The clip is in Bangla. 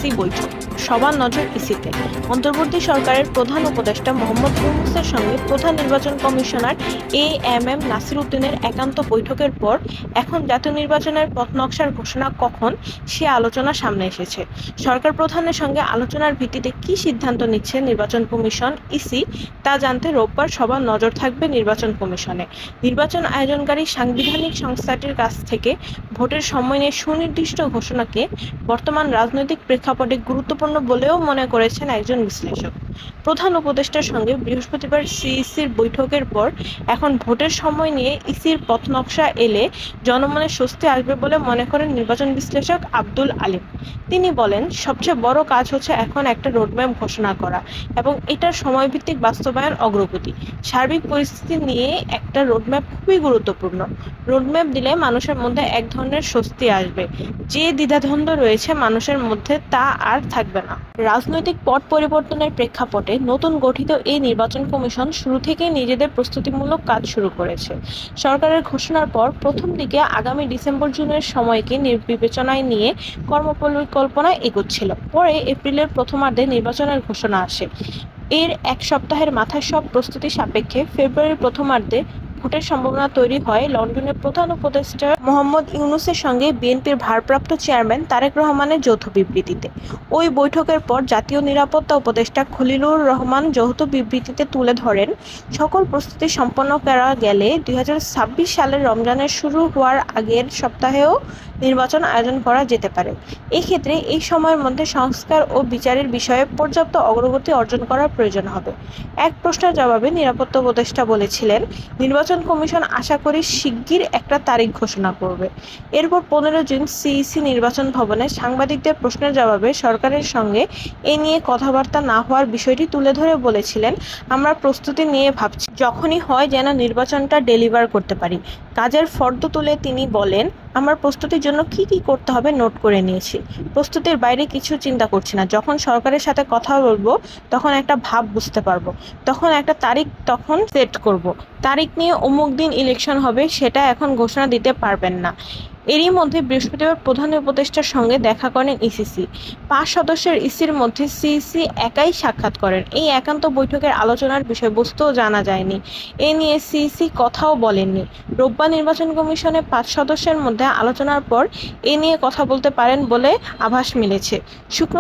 ইসি বৈঠক, সবার নজর ইসিতে। অন্তর্বর্তী সরকারের প্রধান উপদেষ্টা মোহাম্মদ ইউনূসের সঙ্গে প্রধান নির্বাচন কমিশনার এএমএম নাসির উদ্দিনের একান্ত বৈঠকের পর এখন জাতীয় নির্বাচনের পথনকশার ঘোষণা কখন, সে আলোচনা সামনে এসেছে। সরকার প্রধানের সঙ্গে আলোচনার ভিত্তিতে কি সিদ্ধান্ত নিচ্ছে নির্বাচন কমিশন ইসি, তা জানতে রোববার সবার নজর থাকবে নির্বাচন কমিশনে। নির্বাচন আয়োজনকারী সাংবিধানিক সংস্থাটির কাছ থেকে ভোটের সময় নিয়ে সুনির্দিষ্ট ঘোষণাকে বর্তমান রাজনৈতিক প্রেক্ষাপটে গুরুত্বপূর্ণ বলেও মনে করেছেন একজন বিশ্লেষক। প্রধান উপদেষ্টার সঙ্গে বৃহস্পতিবার সিইসির বৈঠকের পর এখন ভোটের সময় নিয়ে ইসির পথনকশা এলে জনমনে স্বস্তি আসবে বলে মনে করেন নির্বাচন বিশ্লেষক আব্দুল আলিম। তিনি বলেন, সবচেয়ে বড় কাজ হচ্ছে এখন একটা রোডম্যাপ ঘোষণা করা এবং এটার সময়ভিত্তিক বাস্তবায়ন অগ্রগতি। সার্বিক পরিস্থিতি নিয়ে একটা রোডম্যাপ খুবই গুরুত্বপূর্ণ। রোডম্যাপ দিলে মানুষের মধ্যে এক ধরনের স্বস্তি আসবে, যে দ্বিধাদ্বন্দ্ব রয়েছে মানুষের মধ্যে তা আর থাকবে না। রাজনৈতিক পট পরিবর্তনের প্রেক্ষাপটে নতুন গঠিত এই নির্বাচন কমিশন শুরু থেকেই নিজেদের প্রস্তুতিমূলক কাজ শুরু করেছে। সরকারের ঘোষণার পর প্রথম দিকে আগামী ডিসেম্বর-জুনের সময়কে বিবেচনায় নিয়ে কর্মপরিকল্পনা এগোচ্ছিল। পরে এপ্রিলের প্রথমার্ধে নির্বাচনের ঘোষণা আসে। এর এক সপ্তাহের মাথায় সব প্রস্তুতি সাপেক্ষে ফেব্রুয়ারির প্রথমার্ধে ভোটের সম্ভাবনা তৈরি হয় লন্ডনের প্রধান উপদেষ্টা মোহাম্মদ ইউনূসের সঙ্গে বিএনপির ভারপ্রাপ্ত চেয়ারম্যান তারেক রহমানের যৌথ বিবৃতিতে। ওই বৈঠকের পর জাতীয় নিরাপত্তা উপদেষ্টা খলিলুর রহমান যৌথ বিবৃতিতে তুলে ধরেন, সকল প্রস্তুতি সম্পন্ন করা গেলে 2026 সালের রমজানের শুরু হওয়ার আগের সপ্তাহেও নির্বাচন আয়োজন করা যেতে পারে। এক্ষেত্রে এই সময়ের মধ্যে সংস্কার ও বিচারের বিষয়ে পর্যাপ্ত অগ্রগতি অর্জন করার প্রয়োজন হবে। এক প্রশ্নের জবাবে নিরাপত্তা উপদেষ্টা বলেছিলেন, নির্বাচন কমিশন আশা করি শিগগির একটা তারিখ ঘোষণা করবে। এরপর 15 জুন সিইসি নির্বাচন ভবনে সাংবাদিকদের প্রশ্নের জবাবে সরকারের সঙ্গে এ নিয়ে কথাবার্তা না হওয়ার বিষয়টি তুলে ধরে বলেছিলেন, আমরা প্রস্তুতি নিয়ে ভাবছি, যখনই হয় যেন নির্বাচনটা ডেলিভার করতে পারি। কাজের ফর্দ তুলে তিনি বলেন, আমার প্রস্তুতির জন্য কি কি করতে হবে নোট করে নিয়েছি। প্রস্তুতির বাইরে কিছু চিন্তা করছি না। যখন সরকারের সাথে কথা বলবো তখন একটা ভাব বুঝতে পারবো, তখন একটা তারিখ তখন সেট করব। তারিখ নিয়ে অমুক দিন ইলেকশন হবে সেটা এখন ঘোষণা দিতে পারবেন না। এরই মধ্যে বৃহস্পতিবার প্রধান উপদেষ্টার সঙ্গে দেখা করেন ইসিসি। 5 সদস্যের ইসির মধ্যে সিইসি একাই সাক্ষাৎ করেন। এই একান্ত বৈঠকের আলোচনার বিষয়বস্তুও জানা যায়নি। এ নিয়ে সিইসি কথাও বলেননি। রোববার নির্বাচন কমিশনে 5 সদস্যের মধ্যে আলোচনার পর এ নিয়ে কথা বলতে পারেন বলে আভাস মিলেছে। শুক্রবার